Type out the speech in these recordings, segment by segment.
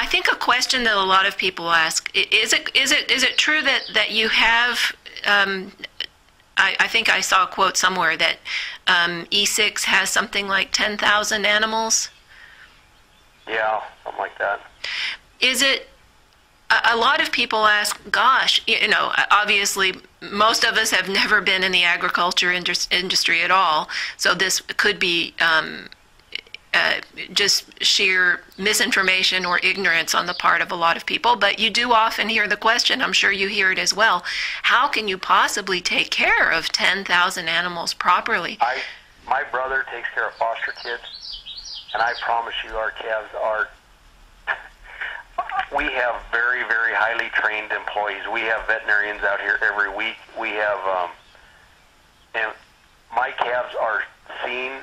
I think a question that a lot of people ask, is it true that you have, I think I saw a quote somewhere that E6 has something like 10,000 animals? Yeah, something like that. Is it, a lot of people ask, gosh, obviously most of us have never been in the agriculture industry at all, so this could be just sheer misinformation or ignorance on the part of a lot of people, but you do often hear the question, I'm sure you hear it as well, how can you possibly take care of 10,000 animals properly? My brother takes care of foster kids, and I promise you our calves are, we have very, very highly trained employees. We have veterinarians out here every week. We have, and my calves are seen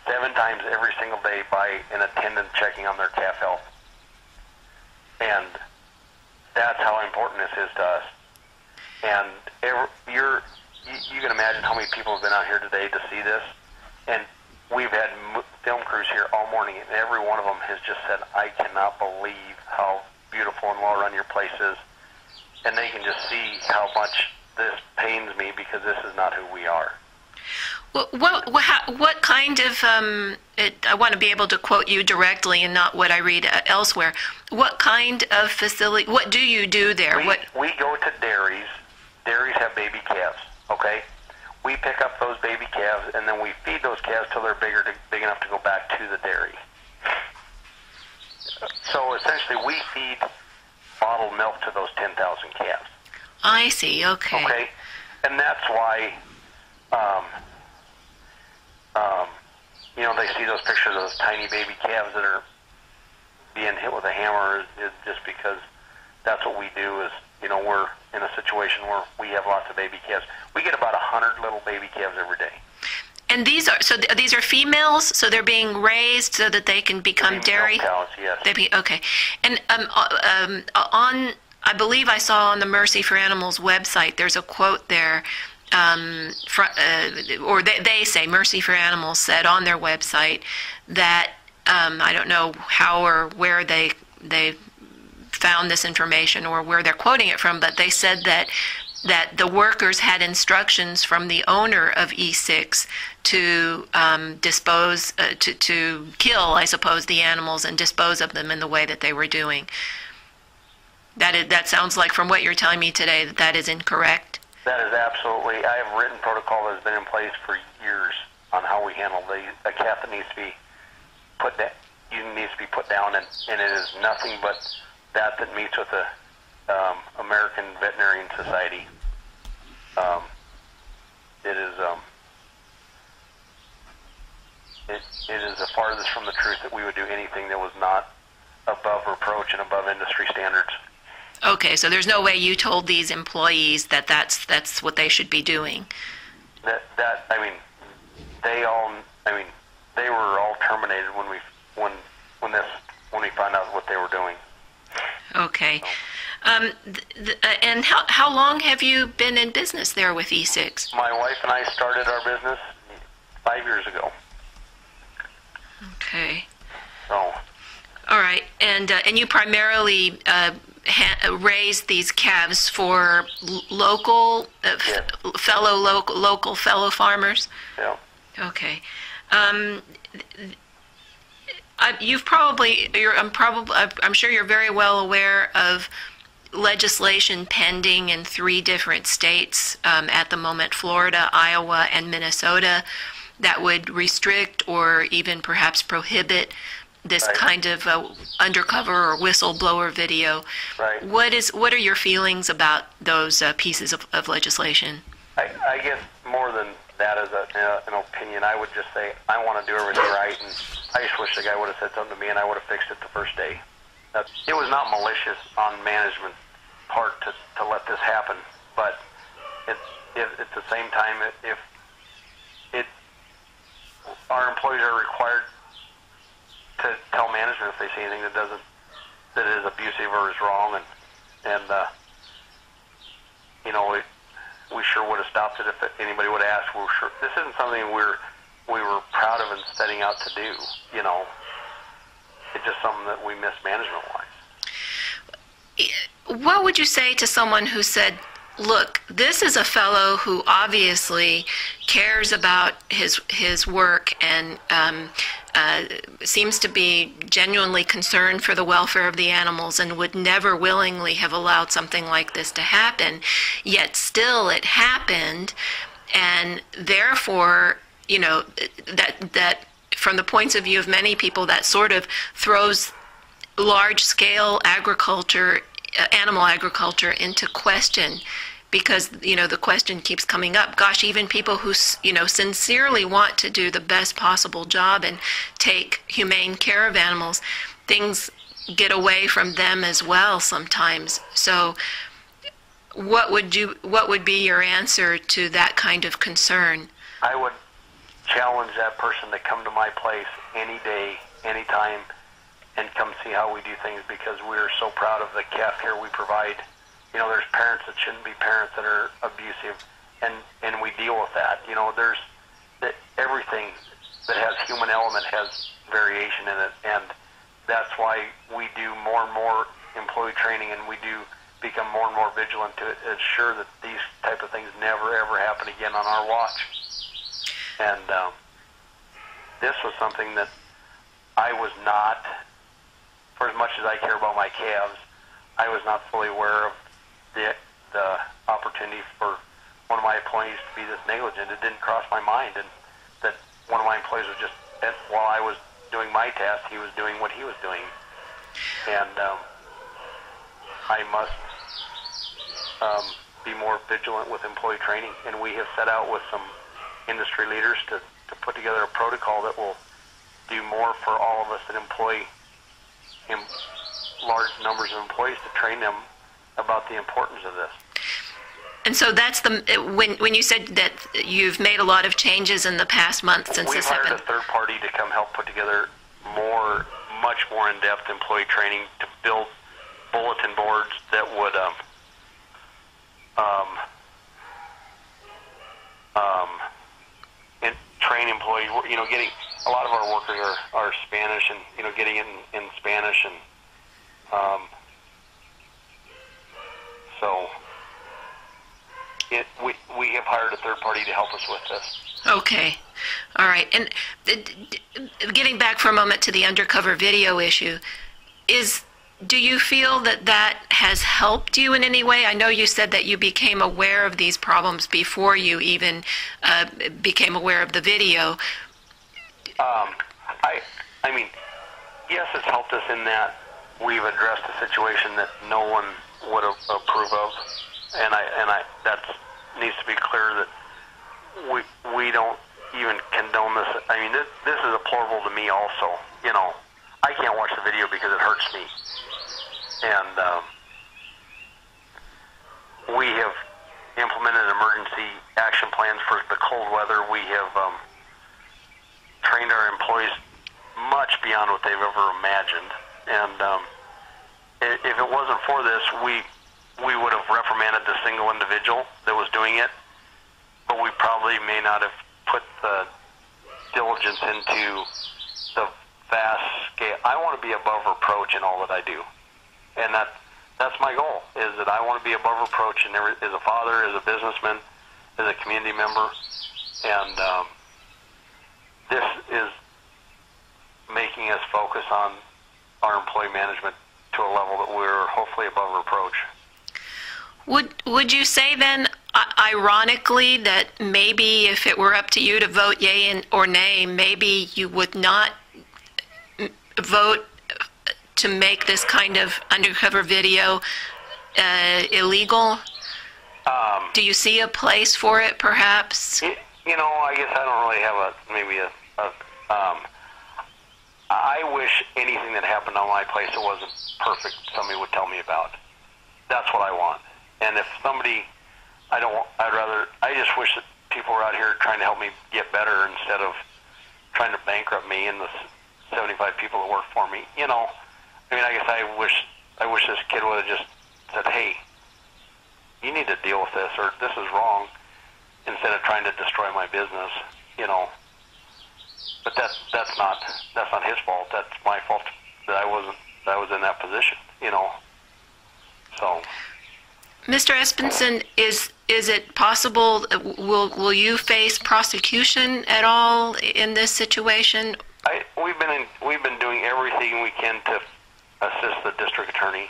7 times every single day by an attendant checking on their calf health. And that's how important this is to us. And you can imagine how many people have been out here today to see this. And we've had film crews here all morning, and every one of them has just said, I cannot believe how beautiful and well run your place is. And they can just see how much this pains me because this is not who we are. What kind of, I want to be able to quote you directly and not what I read elsewhere. What kind of facility, what do you do there? We go to dairies. Dairies have baby calves, okay? We pick up those baby calves, and then we feed those calves till they're big enough to go back to the dairy. So essentially, we feed bottled milk to those 10,000 calves. I see, okay. Okay? And that's why, they see those pictures of those tiny baby calves that are being hit with a hammer is just because that's what we do is, we're in a situation where we have lots of baby calves. We get about 100 little baby calves every day. And these are females, so they're being raised so that they can become dairy? Cows, yes. Okay. And I believe I saw on the Mercy for Animals website, there's a quote there, or they say, Mercy for Animals said on their website that, I don't know how or where they found this information or where they're quoting it from, but they said that the workers had instructions from the owner of E6 to dispose, to kill, I suppose, the animals and dispose of them in the way that they were doing. That sounds like, from what you're telling me today, that is incorrect. That is absolutely. I have a written protocol that has been in place for years on how we handle a calf that needs to be put down, and it is nothing but that meets with the American Veterinarian Society. It is the farthest from the truth that we would do anything that was not above reproach and above industry standards. Okay, so there's no way you told these employees that that's what they should be doing. They were all terminated when we found out what they were doing. Okay. And how long have you been in business there with E6? My wife and I started our business 5 years ago. Okay. So. All right, and you primarily raise these calves for local fellow farmers. Yeah. Okay. I'm sure you're very well aware of legislation pending in 3 different states at the moment, Florida, Iowa, and Minnesota, that would restrict or even perhaps prohibit this kind of undercover or whistleblower video. Right. What are your feelings about those pieces of legislation? I guess more than that is an opinion. I would just say I want to do everything right, and I just wish the guy would have said something to me and I would have fixed it the first day. It was not malicious on management's part to let this happen, but at the same time, if our employees are required to tell management if they see anything that is abusive or is wrong, and we sure would have stopped it if anybody would have asked. We're sure this isn't something we were proud of and setting out to do. It's just something that we miss management wise. what would you say to someone who said, look, this is a fellow who obviously cares about his work and seems to be genuinely concerned for the welfare of the animals and would never willingly have allowed something like this to happen, yet still it happened, and therefore, you know, that from the points of view of many people, that sort of throws large-scale agriculture, animal agriculture, into question, because, you know, the question keeps coming up. Gosh, even people who, you know, sincerely want to do the best possible job and take humane care of animals, things get away from them as well sometimes. So what would be your answer to that kind of concern? I would challenge that person to come to my place any day, anytime, and come see how we do things, because we're so proud of the calf care we provide. You know, there's parents that shouldn't be parents that are abusive, and we deal with that. You know, there's everything that has human element has variation in it, and that's why we do more and more employee training, and we do become more and more vigilant to ensure that these type of things never ever happen again on our watch. And this was something that I was not, for as much as I care about my calves, I was not fully aware of the opportunity for one of my employees to be this negligent. It didn't cross my mind, and that one of my employees was just, while I was doing my task, he was doing what he was doing. And I must be more vigilant with employee training, and we have set out with some industry leaders to put together a protocol that will do more for all of us that employ large numbers of employees, to train them about the importance of this. And so that's when you said that you've made a lot of changes in the past month since this happened. We've hired a third party to come help put together much more in-depth employee training, to build bulletin boards that would and train employees. You know, getting a lot of our workers are Spanish, and, you know, getting it in Spanish, and so we have hired a third party to help us with this. Okay. All right. And getting back for a moment to the undercover video issue, do you feel that has helped you in any way? I know you said that you became aware of these problems before you even became aware of the video. I mean, yes, it's helped us in that we've addressed a situation that no one would approve of, and that needs to be clear that we don't even condone this. I mean, this is deplorable to me also. You know, I can't watch the video because it hurts me, and we have implemented emergency action plans for the cold weather. We have trained our employees much beyond what they've ever imagined, and if it wasn't for this, we would have reprimanded the single individual that was doing it, but we probably may not have put the diligence into the vast scale. I want to be above reproach in all that I do, and that's my goal, is that I want to be above reproach, and as a father, as a businessman, as a community member, and this is making us focus on our employee management to a level that we're hopefully above reproach. Would you say then, ironically, that maybe if it were up to you to vote yay or nay, maybe you would not vote to make this kind of undercover video illegal? Do you see a place for it, perhaps? You know, I guess I don't really have I wish anything that happened on my place that wasn't perfect, somebody would tell me about. That's what I want. And if somebody, I just wish that people were out here trying to help me get better instead of trying to bankrupt me and the 75 people that work for me. You know, I mean, I guess I wish this kid would have just said, hey, you need to deal with this, or this is wrong, instead of trying to destroy my business, you know. But that's not his fault. That's my fault that I was in that position, you know. So, Mr. Espenson, is it possible, will you face prosecution at all in this situation? we've been doing everything we can to assist the district attorney.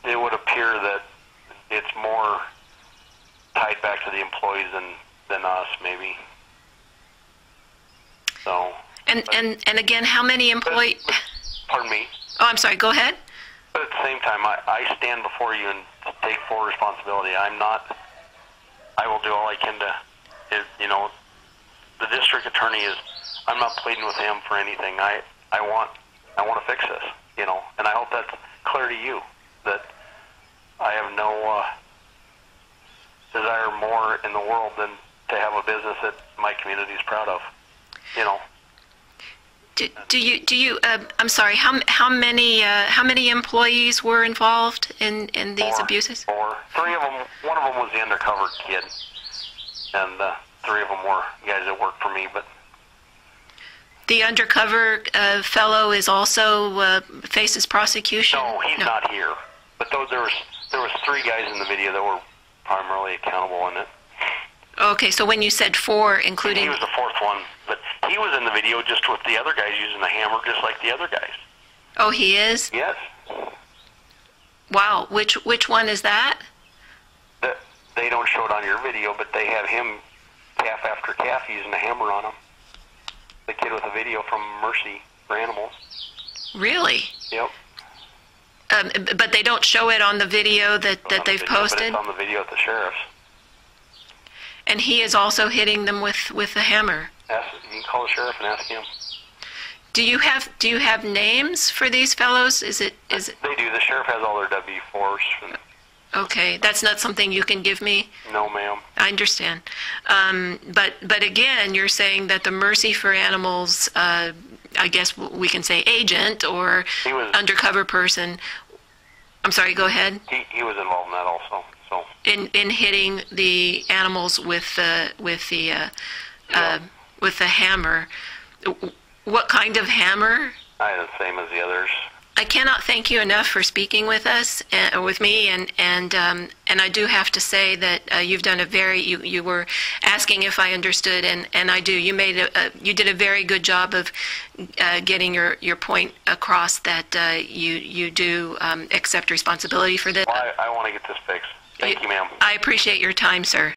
It would appear that it's more tied back to the employees than us, maybe. So. And again, how many employees? Pardon me. Oh, I'm sorry. Go ahead. But at the same time, I stand before you and take full responsibility. I will do all I can to, the district attorney is, I'm not pleading with him for anything. I want to fix this, and I hope that's clear to you, that I have no desire more in the world than to have a business that my community is proud of, Do you? I'm sorry. How many employees were involved in these abuses? Four. Three of them. One of them was the undercover kid, and three of them were guys that worked for me. But the undercover fellow is also faces prosecution. No, he's not here. But there was three guys in the video that were primarily accountable in it. Okay, so when you said four, including... He was the fourth one, but he was in the video just with the other guys using the hammer, just like the other guys. Oh, he is? Yes. Wow, which one is that? They don't show it on your video, but they have him calf after calf using a hammer on him. The kid with the video from Mercy for Animals. Really? Yep. But they don't show it on the video that they've posted? But it's on the video at the sheriff's. And he is also hitting them with the hammer. You can call the sheriff and ask him. Do you have names for these fellows? Is it? They do. The sheriff has all their W-4s. Okay, that's not something you can give me? No, ma'am. I understand. But again, you're saying that the Mercy for Animals, I guess we can say agent or undercover person. I'm sorry. Go ahead. He was involved in that also. So. In hitting the animals with the hammer. What kind of hammer? The same as the others. I cannot thank you enough for speaking with us, with me, and I do have to say that you've done you were asking if I understood, and I do. You did a very good job of getting your point across that you do accept responsibility for this. Well, I want to get this fixed. Thank you, ma'am. I appreciate your time, sir.